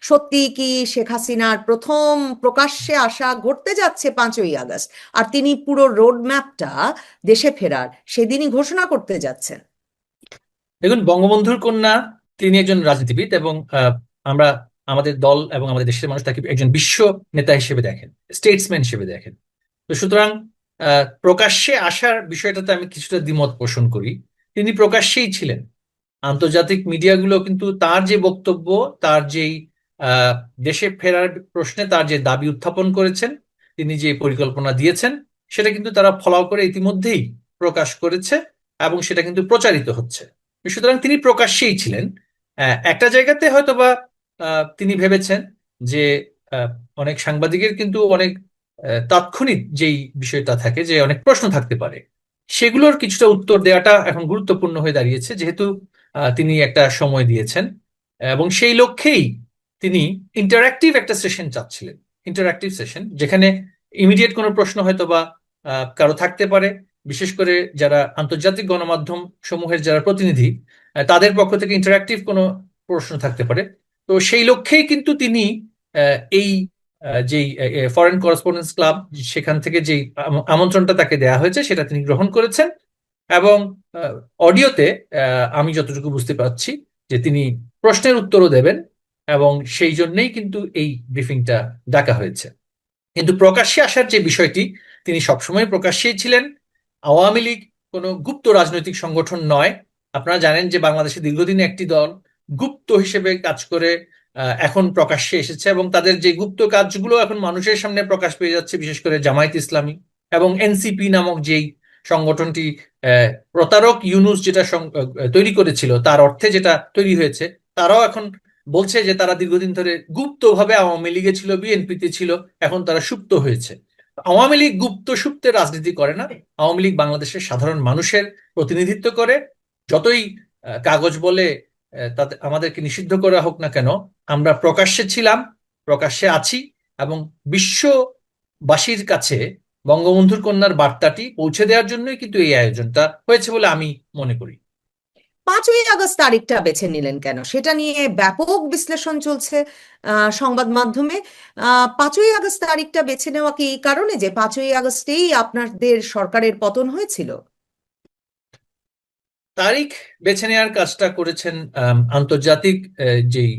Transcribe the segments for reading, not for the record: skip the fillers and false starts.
সত্যি কি শেখ হাসিনার প্রথম প্রকাশ্যে আসা ঘটতে যাচ্ছে 5ই আগস্ট, আর তিনি পুরো রোড ম্যাপটা দেশে ফেরার সেদিনই ঘোষণা করতে যাচ্ছেন? দেখুন, বঙ্গবন্ধুর কন্যা তিনি একজন রাজনীতিবিদ, এবং আমরা আমাদের দল এবং আমাদের দেশের মানুষ তাকে একজন বিশ্ব নেতা হিসেবে দেখেন, স্টেটসম্যান হিসেবে দেখেন। তো সুতরাং প্রকাশ্যে আসার বিষয়টাতে আমি কিছুটা দ্বিমত পোষণ করি। তিনি প্রকাশ্যেই ছিলেন। আন্তর্জাতিক মিডিয়াগুলো কিন্তু তার যে বক্তব্য, তার যেই আহ, দেশে ফেরার প্রশ্নে তার যে দাবি উত্থাপন করেছেন, তিনি যে পরিকল্পনা দিয়েছেন, সেটা কিন্তু তারা ফলো করে ইতিমধ্যেই প্রকাশ করেছে, এবং সেটা কিন্তু প্রচারিত হচ্ছে। সুতরাং তিনি প্রকাশ্যেই ছিলেন। একটা জায়গাতে হয়তোবা তিনি ভেবেছেন যে আহ, অনেক সাংবাদিকের কিন্তু অনেক তাৎক্ষণিক যেই বিষয়টা থাকে, যে অনেক প্রশ্ন থাকতে পারে, সেগুলোর কিছুটা উত্তর দেওয়াটা এখন গুরুত্বপূর্ণ হয়ে দাঁড়িয়েছে, যেহেতু তিনি একটা সময় দিয়েছেন, এবং সেই লক্ষ্যেই তিনি ইন্টারঅ্যাক্টিভ একটা সেশন চাচ্ছিলেন। ইন্টারঅ্যাক্টিভ সেশন যেখানে ইমিডিয়েট কোনো প্রশ্ন হয়তো বা কারো থাকতে পারে, বিশেষ করে যারা আন্তর্জাতিক গণমাধ্যম সমূহের যারা প্রতিনিধি, তাদের পক্ষ থেকে ইন্টারঅ্যাক্টিভ কোনো প্রশ্ন থাকতে পারে। তো সেই লক্ষ্যেই কিন্তু তিনি এই যেই ফরেন করেসপন্ডেন্স ক্লাব, সেখান থেকে যেই আমন্ত্রণটা তাকে দেওয়া হয়েছে, সেটা তিনি গ্রহণ করেছেন। এবং অডিওতে আমি যতটুকু বুঝতে পারছি যে তিনি প্রশ্নের উত্তরও দেবেন, এবং সেই জন্যই কিন্তু এই ব্রিফিংটা ডাকা হয়েছে। কিন্তু প্রকাশ্যে আসার যে বিষয়টি, তিনি সবসময় প্রকাশ্যেই ছিলেন। আওয়ামী লীগ কোনো গুপ্ত রাজনৈতিক সংগঠন নয়। আপনারা জানেন যে বাংলাদেশে দীর্ঘদিন একটি দল গুপ্ত হিসেবে কাজ করে এখন প্রকাশ্যে এসেছে, এবং তাদের যে গুপ্ত কাজগুলো এখন মানুষের সামনে প্রকাশ পেয়ে যাচ্ছে, বিশেষ করে জামায়াত ইসলামী এবং এনসিপি নামক যেই সংগঠনটি প্রতারক ইউনুস যেটা তৈরি করেছিল, তার অর্থে যেটা তৈরি হয়েছে, তারাও এখন বলছে যে তারা দীর্ঘদিন ধরে গুপ্তভাবে আওয়ামী লীগে ছিল, বিএনপিতে ছিল, এখন তারা সুপ্ত হয়েছে। আওয়ামী লীগ গুপ্ত সুপ্তের রাজনীতি করে না। আওয়ামী লীগ বাংলাদেশের সাধারণ মানুষের প্রতিনিধিত্ব করে। যতই কাগজ বলে তাতে আমাদেরকে নিষিদ্ধ করা হোক না কেন, আমরা প্রকাশ্যে ছিলাম, প্রকাশ্যে আছি, এবং বিশ্ববাসীর কাছে বঙ্গবন্ধুর কন্যার বার্তাটি পৌঁছে দেওয়ার জন্যই কিন্তু এই আয়োজনটা হয়েছে বলে আমি মনে করি। 5ই আগস্ট তারিখটা বেছে নিলেন কেন, সেটা নিয়ে ব্যাপক বিশ্লেষণ চলছে সংবাদ মাধ্যমে। 5ই আগস্ট তারিখটা বেছে নেওয়া কি এই কারণে যে 5ই আগস্টেই আপনাদের সরকারের পতন হয়েছিল? তারিখ বেছে নেওয়ার কাজটা করেছেন আন্তর্জাতিক যেই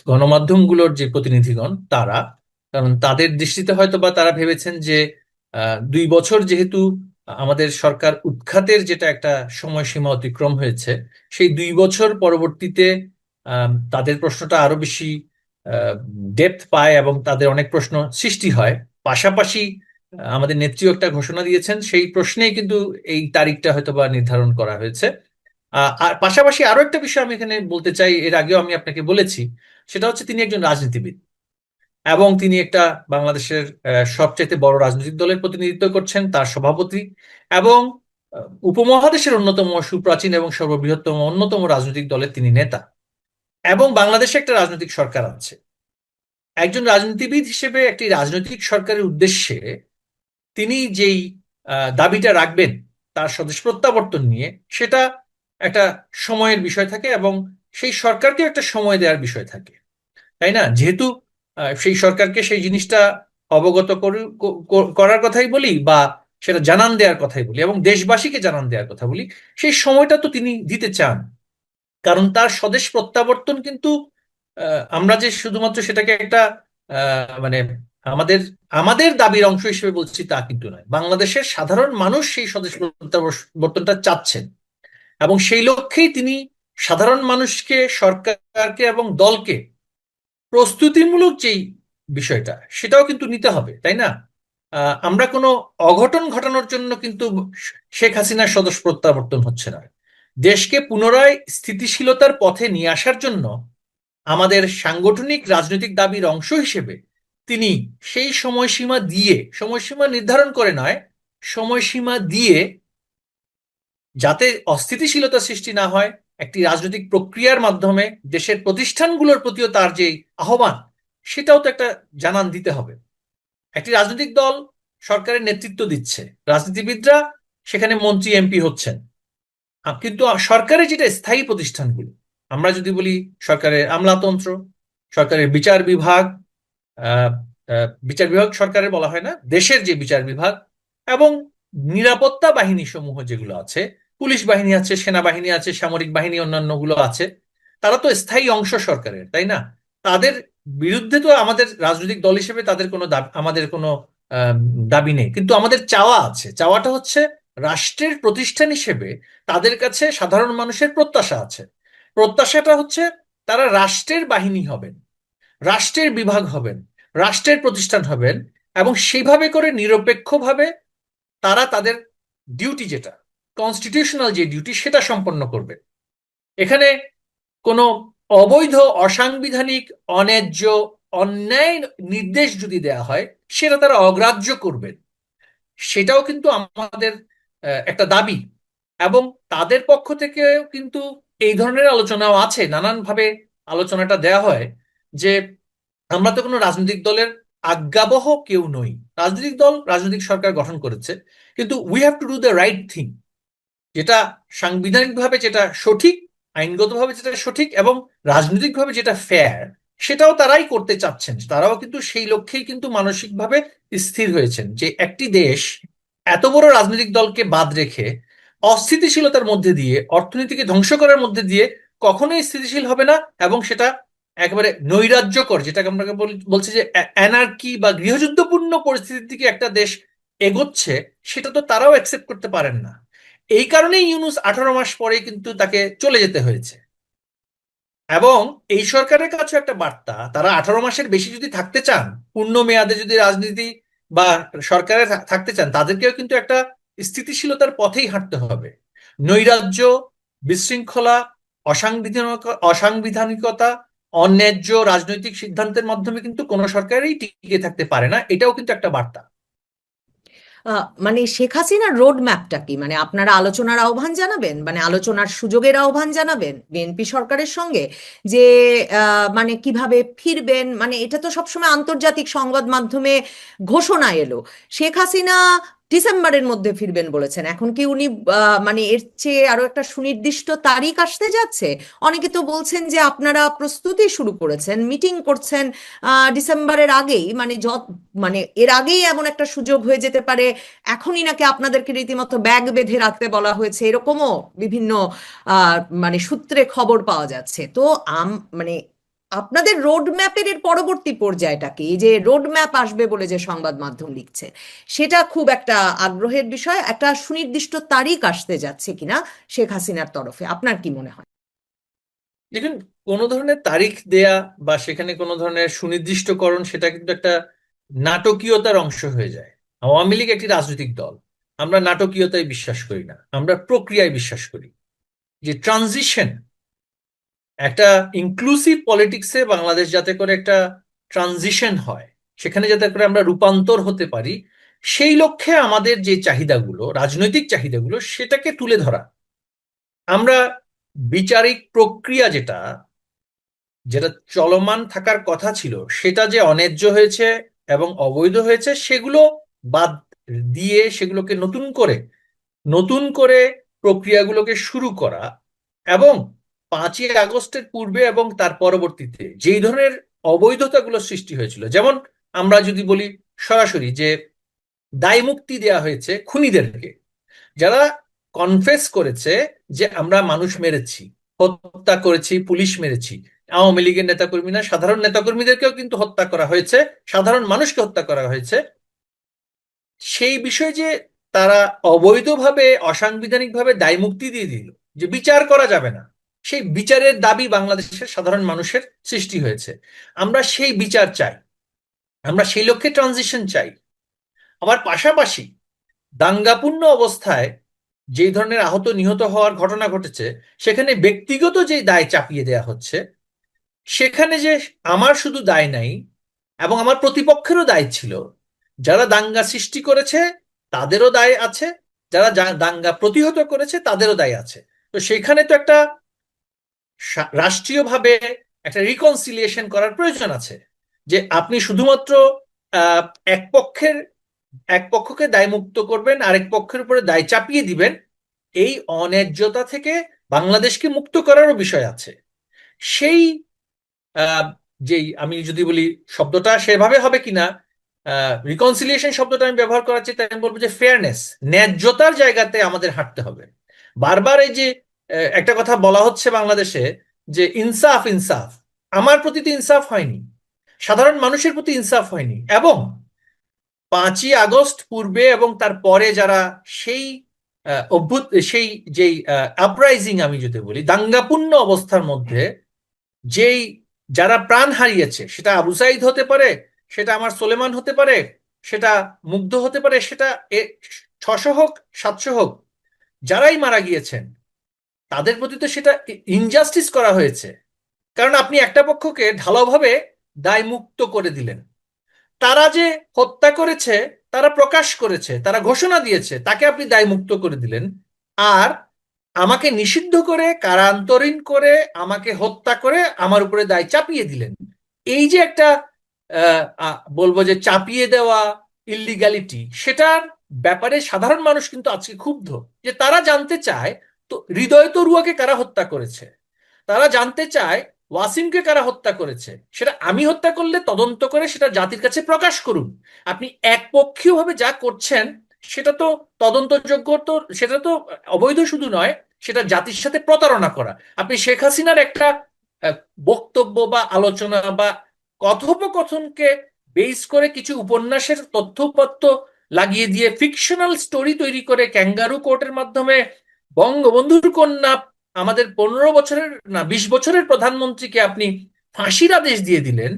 গণমাধ্যমগুলোর যে প্রতিনিধিগণ, তারা। কারণ তাদের দৃষ্টিতে হয়তো বা তারা ভেবেছেন যে 2 বছর যেহেতু আমাদের সরকার উৎখাতের যেটা একটা সময়সীমা অতিক্রম হয়েছে, সেই 2 বছর পরবর্তীতে তাদের প্রশ্নটা আরো বেশি ডেপথ পায়, এবং তাদের অনেক প্রশ্ন সৃষ্টি হয়। পাশাপাশি আমাদের নেত্রী একটা ঘোষণা দিয়েছেন, সেই প্রশ্নেই কিন্তু এই তারিখটা হয়তো বা নির্ধারণ করা হয়েছে। আর পাশাপাশি আরো একটা বিষয় আমি এখানে বলতে চাই, এর আগেও আমি আপনাকে বলেছি, সেটা হচ্ছে তিনি একজন রাজনীতিবিদ, এবং তিনি একটা বাংলাদেশের সবচাইতে বড় রাজনৈতিক দলের প্রতিনিধিত্ব করছেন, তার সভাপতি, এবং উপমহাদেশের অন্যতম সুপ্রাচীন এবং সর্ববৃহত্তম অন্যতম রাজনৈতিক দলের তিনি নেতা, এবং বাংলাদেশে একটা রাজনৈতিক সরকার আছে। একজন রাজনীতিবিদ হিসেবে একটি রাজনৈতিক সরকারের উদ্দেশ্যে তিনি যেই দাবিটা রাখবেন তার স্বদেশ প্রত্যাবর্তন নিয়ে, সেটা একটা সময়ের বিষয় থাকে, এবং সেই সরকারকে একটা সময় দেওয়ার বিষয় থাকে, তাই না? যেহেতু সেই সরকারকে সেই জিনিসটা অবগত করার কথাই বলি, বা সেটা জানান দেওয়ার কথাই বলি, এবং দেশবাসীকে জানান দেওয়ার কথা বলি, সেই সময়টা তো তিনি দিতে চান। কারণ তার স্বদেশ প্রত্যাবর্তন কিন্তু আমরা যে শুধুমাত্র সেটাকে একটা মানে আমাদের আমাদের দাবির অংশ হিসেবে বলছি তা কিন্তু নয়। বাংলাদেশের সাধারণ মানুষ সেই স্বদেশ প্রত্যাবর্তনটা চাচ্ছেন, এবং সেই লক্ষ্যেই তিনি সাধারণ মানুষকে, সরকারকে এবং দলকে প্রস্তুতিমূলক যেই বিষয়টা, সেটাও কিন্তু নিতে হবে, তাই না? আমরা কোনো অঘটন ঘটানোর জন্য কিন্তু শেখ হাসিনার স্বদেশ প্রত্যাবর্তন হচ্ছে না। দেশকে পুনরায় স্থিতিশীলতার পথে নিয়ে আসার জন্য আমাদের সাংগঠনিক রাজনৈতিক দাবির অংশ হিসেবে তিনি সেই সময়সীমা নির্ধারণ করে নয়, সময়সীমা দিয়ে, যাতে অস্থিতিশীলতা সৃষ্টি না হয়, একটি রাজনৈতিক প্রক্রিয়ার মাধ্যমে দেশের প্রতিষ্ঠানগুলোর প্রতিও তার যে আহ্বান, সেটাও তো একটা জানান দিতে হবে। একটি রাজনৈতিক দল সরকারের নেতৃত্ব দিচ্ছে, রাজনীতিবিদরা সেখানে মন্ত্রী এমপি হচ্ছেন, কিন্তু সরকারের যেটা স্থায়ী প্রতিষ্ঠানগুলো, আমরা যদি বলি সরকারের আমলাতন্ত্র, সরকারের বিচার বিভাগ, আহ, বিচার বিভাগ সরকারের বলা হয় না, দেশের যে বিচার বিভাগ এবং নিরাপত্তা বাহিনী সমূহ যেগুলো আছে, পুলিশ বাহিনী আছে, সেনাবাহিনী আছে, সামরিক বাহিনী অন্যান্যগুলো আছে, তারা তো স্থায়ী অংশ সরকারের, তাই না? তাদের বিরুদ্ধে তো আমাদের রাজনৈতিক দল হিসেবে তাদের কোনো আমাদের কোনো আহ, দাবি নেই, কিন্তু আমাদের চাওয়া আছে। চাওয়াটা হচ্ছে রাষ্ট্রের প্রতিষ্ঠান হিসেবে তাদের কাছে সাধারণ মানুষের প্রত্যাশা আছে। প্রত্যাশাটা হচ্ছে তারা রাষ্ট্রের বাহিনী হবেন, রাষ্ট্রের বিভাগ হবেন, রাষ্ট্রের প্রতিষ্ঠান হবেন, এবং সেইভাবে করে নিরপেক্ষভাবে তারা তাদের ডিউটি, যেটা কনস্টিটিউশনাল যে ডিউটি, সেটা সম্পন্ন করবে। এখানে কোনো অবৈধ, অসাংবিধানিক, অন্যায্য, অন্যায় নির্দেশ যদি দেয়া হয়, সেটা তারা অগ্রাহ্য করবেন। সেটাও কিন্তু আমাদের একটা দাবি। এবং তাদের পক্ষ থেকেও কিন্তু এই ধরনের আলোচনাও আছে, নানানভাবে আলোচনাটা দেয়া হয় যে আমরা তো কোনো রাজনৈতিক দলের আজ্ঞাবহ কেউ নই। রাজনৈতিক দল, রাজনৈতিক সরকার গঠন করেছে, কিন্তু we have to do the right thing, যেটা সাংবিধানিকভাবে যেটা সঠিক, আইনগতভাবে যেটা সঠিক, এবং রাজনৈতিকভাবে যেটা ফেয়ার, সেটাও তারাই করতে চাচ্ছেন। তারাও কিন্তু সেই লক্ষ্যেই কিন্তু মানসিকভাবে স্থির হয়েছেন যে একটি দেশ এত বড় রাজনৈতিক দলকে বাদ রেখে অস্থিতিশীলতার মধ্যে দিয়ে, অর্থনীতিকে ধ্বংস করার মধ্যে দিয়ে কখনোই স্থিতিশীল হবে না। এবং সেটা একেবারে নৈরাজ্যকর, যেটাকে আমরা বলছি যে অ্যানার্কি বা গৃহযুদ্ধপূর্ণ পরিস্থিতির দিকে একটা দেশ এগোচ্ছে, সেটা তো তারাও অ্যাকসেপ্ট করতে পারেন না। এই কারণেই ইউনূস 18 মাস পরে কিন্তু তাকে চলে যেতে হয়েছে। এবং এই সরকারের কাছে একটা বার্তা, তারা 18 মাসের বেশি যদি থাকতে চান, পূর্ণ মেয়াদে যদি রাজনীতি বা সরকারে থাকতে চান, তাদেরকেও কিন্তু একটা স্থিতিশীলতার পথেই হাঁটতে হবে। নৈরাজ্য, বিশৃঙ্খলা, অসাংবিধানিকতা, অন্যায্য রাজনৈতিক সিদ্ধান্তের মাধ্যমে কিন্তু কোনো সরকারই টিকে থাকতে পারে না। এটাও কিন্তু একটা বার্তা। মানে শেখ হাসিনার রোড ম্যাপটা কি? মানে আপনারা আলোচনার আহ্বান জানাবেন, মানে আলোচনার সুযোগের আহ্বান জানাবেন বিএনপি সরকারের সঙ্গে, যে মানে কিভাবে ফিরবেন? মানে এটা তো সবসময় আন্তর্জাতিক সংবাদ মাধ্যমে ঘোষণা এলো, শেখ হাসিনা ডিসেম্বরের মধ্যে ফিরবেন বলেছেন। এখন কি উনি মানে এর চেয়ে আরো একটা সুনির্দিষ্ট তারিখ আসতে যাচ্ছে? অনেকে তো বলছেন যে আপনারা প্রস্তুতি শুরু করেছেন, মিটিং করছেন ডিসেম্বরের আগেই, মানে মানে এর আগেই এমন একটা সুযোগ হয়ে যেতে পারে। এখনই নাকি আপনাদেরকে রীতিমতো ব্যাগ বেঁধে রাখতে বলা হয়েছে, এরকমও বিভিন্ন মানে সূত্রে খবর পাওয়া যাচ্ছে। তো মানে আপনাদের রোড ম্যাপের এর পরবর্তী পর্যায়টা কি? এই যে রোড ম্যাপ আসবে বলে যে সংবাদ মাধ্যম লিখছে, সেটা খুব একটা আগ্রহের বিষয়। একটা সুনির্দিষ্ট তারিখ আসতে যাচ্ছে কিনা শেখ হাসিনার তরফে, আপনার কি মনে হয়? দেখুন, কোন ধরনের তারিখ দেয়া বা সেখানে কোনো ধরনের সুনির্দিষ্টকরণ, সেটা কিন্তু একটা নাটকীয়তার অংশ হয়ে যায়। আওয়ামী লীগ একটি রাজনৈতিক দল, আমরা নাটকীয়তায় বিশ্বাস করি না, আমরা প্রক্রিয়ায় বিশ্বাস করি। যে ট্রানজিশন, একটা ইনক্লুসিভ পলিটিক্সে বাংলাদেশ যাতে করে একটা ট্রানজিশন হয়, সেখানে যাতে করে আমরা রূপান্তর হতে পারি, সেই লক্ষ্যে আমাদের যে চাহিদাগুলো, রাজনৈতিক চাহিদাগুলো, সেটাকে তুলে ধরা। আমরা বিচারিক প্রক্রিয়া যেটা যেটা চলমান থাকার কথা ছিল, সেটা যে অন্যায্য হয়েছে এবং অবৈধ হয়েছে, সেগুলো বাদ দিয়ে সেগুলোকে নতুন করে প্রক্রিয়াগুলোকে শুরু করা। এবং 5ই আগস্টের পূর্বে এবং তার পরবর্তীতে যেই ধরনের অবৈধতাগুলো সৃষ্টি হয়েছিল, যেমন আমরা যদি বলি সরাসরি যে দায় মুক্তি দেওয়া হয়েছে খুনিদেরকে, যারা কনফেস করেছে যে আমরা মানুষ মেরেছি, হত্যা করেছি, পুলিশ মেরেছি। আওয়ামী লীগের নেতাকর্মী না, সাধারণ নেতাকর্মীদেরকেও কিন্তু হত্যা করা হয়েছে, সাধারণ মানুষকে হত্যা করা হয়েছে। সেই বিষয়ে যে তারা অবৈধভাবে, অসাংবিধানিকভাবে দায় মুক্তি দিয়ে দিল, যে বিচার করা যাবে না, সেই বিচারের দাবি বাংলাদেশের সাধারণ মানুষের সৃষ্টি হয়েছে। আমরা সেই বিচার চাই, আমরা সেই লক্ষ্যে ট্রানজিশন চাই। আবার পাশাপাশি দাঙ্গাপূর্ণ অবস্থায় যেই ধরনের আহত নিহত হওয়ার ঘটনা ঘটেছে, সেখানে ব্যক্তিগত যে দায় চাপিয়ে দেয়া হচ্ছে, সেখানে যে আমার শুধু দায় নাই, এবং আমার প্রতিপক্ষেরও দায় ছিল। যারা দাঙ্গা সৃষ্টি করেছে তাদেরও দায় আছে, যারা দাঙ্গা প্রতিহত করেছে তাদেরও দায় আছে। তো সেখানে তো একটা রাষ্ট্রীয়ভাবে একটা রিকনসিলিয়েশন করার প্রয়োজন আছে। যে আপনি শুধুমাত্র আহ, এক পক্ষের এক পক্ষকে দায়মুক্ত করবেন, আরেক পক্ষের উপরে দায় চাপিয়ে দিবেন, এই অন্যায্যতা থেকে বাংলাদেশকে মুক্ত করারও বিষয় আছে। সেই যেই আমি যদি বলি শব্দটা সেভাবে হবে কিনা, রিকনসিলিয়েশন শব্দটা আমি ব্যবহার করার চেয়ে আমি বলবো যে ফেয়ারনেস, ন্যায্যতার জায়গাতে আমাদের হাঁটতে হবে। বারবার এই যে একটা কথা বলা হচ্ছে বাংলাদেশে যে ইনসাফ ইনসাফ, আমার প্রতি তো ইনসাফ হয়নি, সাধারণ মানুষের প্রতি ইনসাফ হয়নি, এবং 5ই আগস্ট পূর্বে এবং তার পরে যারা সেই সেই যেই আপরাইজিং আমি যদি বলি দাঙ্গাপূর্ণ অবস্থার মধ্যে যেই যারা প্রাণ হারিয়েছে, সেটা আবু সাইদ হতে পারে, সেটা আমার সোলেমান হতে পারে, সেটা মুগ্ধ হতে পারে, সেটা 600 হোক 700 হোক, যারাই মারা গিয়েছেন তাদের প্রতি তো সেটা ইনজাস্টিস করা হয়েছে। কারণ আপনি একটা পক্ষকে ঢালাওভাবে দায়মুক্ত করে দিলেন। তারা যে হত্যা করেছে, তারা প্রকাশ করেছে, তারা ঘোষণা দিয়েছে, তাকে আপনি দায়মুক্ত করে দিলেন। আর আমাকে নিষিদ্ধ করে, কারান্তরীণ করে, আমাকে হত্যা করে আমার উপরে দায় চাপিয়ে দিলেন। এই যে একটা বলবো যে চাপিয়ে দেওয়া ইল্লিগ্যালিটি, সেটার ব্যাপারে সাধারণ মানুষ কিন্তু আজকে ক্ষুব্ধ। যে তারা জানতে চায় তো হৃদয় তরুয়াকে কারা হত্যা করেছে, তারা জানতে চায় ওয়াসিমকে কারা হত্যা করেছে, সেটা আমি হত্যা করলে তদন্ত করে সেটা জাতির কাছে প্রকাশ করুন। আপনি একপক্ষীয়ভাবে যা করছেন সেটা তো তদন্তযোগ্য, তো সেটা তো অবৈধ শুধু নয়, সেটা জাতির সাথে প্রতারণা করা। আপনি শেখ হাসিনার একটা আহ, বক্তব্য বা আলোচনা বা কথোপকথনকে বেস করে কিছু উপন্যাসের তথ্যপত্র লাগিয়ে দিয়ে ফিকশনাল স্টোরি তৈরি করে ক্যাঙ্গারু কোর্টের মাধ্যমে বঙ্গবন্ধুর কন্যা, আমাদের 15 বছরের না 20 বছরের প্রধানমন্ত্রীকে আপনি ফাঁসির আদেশ দিয়ে দিলেন।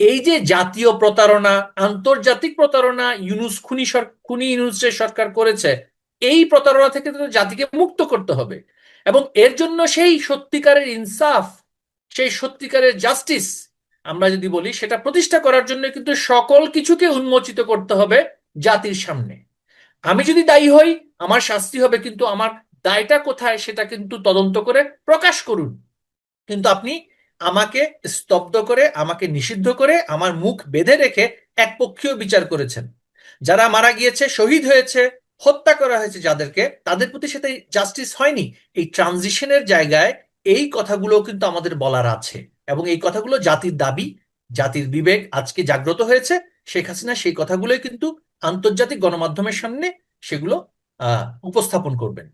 এই যে জাতীয় প্রতারণা, আন্তর্জাতিক প্রতারণা খুনি ইউনূসের সরকার করেছে, এই প্রতারণা থেকে তো জাতিকে মুক্ত করতে হবে। এবং এর জন্য সেই সত্যিকারের ইনসাফ, সেই সত্যিকারের জাস্টিস আমরা যদি বলি, সেটা প্রতিষ্ঠা করার জন্য কিন্তু সকল কিছুকে উন্মোচিত করতে হবে জাতির সামনে। আমি যদি দায়ী হই, আমার শাস্তি হবে, কিন্তু আমার দায়টা কোথায় সেটা কিন্তু তদন্ত করে প্রকাশ করুন। কিন্তু আপনি আমাকে স্তব্ধ করে, আমাকে নিষিদ্ধ করে, আমার মুখ বেঁধে রেখে একপক্ষীয় বিচার করেছেন। যারা মারা গিয়েছে, শহীদ হয়েছে, হত্যা করা হয়েছে যাদেরকে, তাদের প্রতি সেটা জাস্টিস হয়নি। এই ট্রানজিশনের জায়গায় এই কথাগুলো কিন্তু আমাদের বলার আছে, এবং এই কথাগুলো জাতির দাবি, জাতির বিবেক আজকে জাগ্রত হয়েছে। শেখ হাসিনা সেই কথাগুলোই কিন্তু আন্তর্জাতিক গণমাধ্যমের সামনে সেগুলো উপস্থাপন করবেন।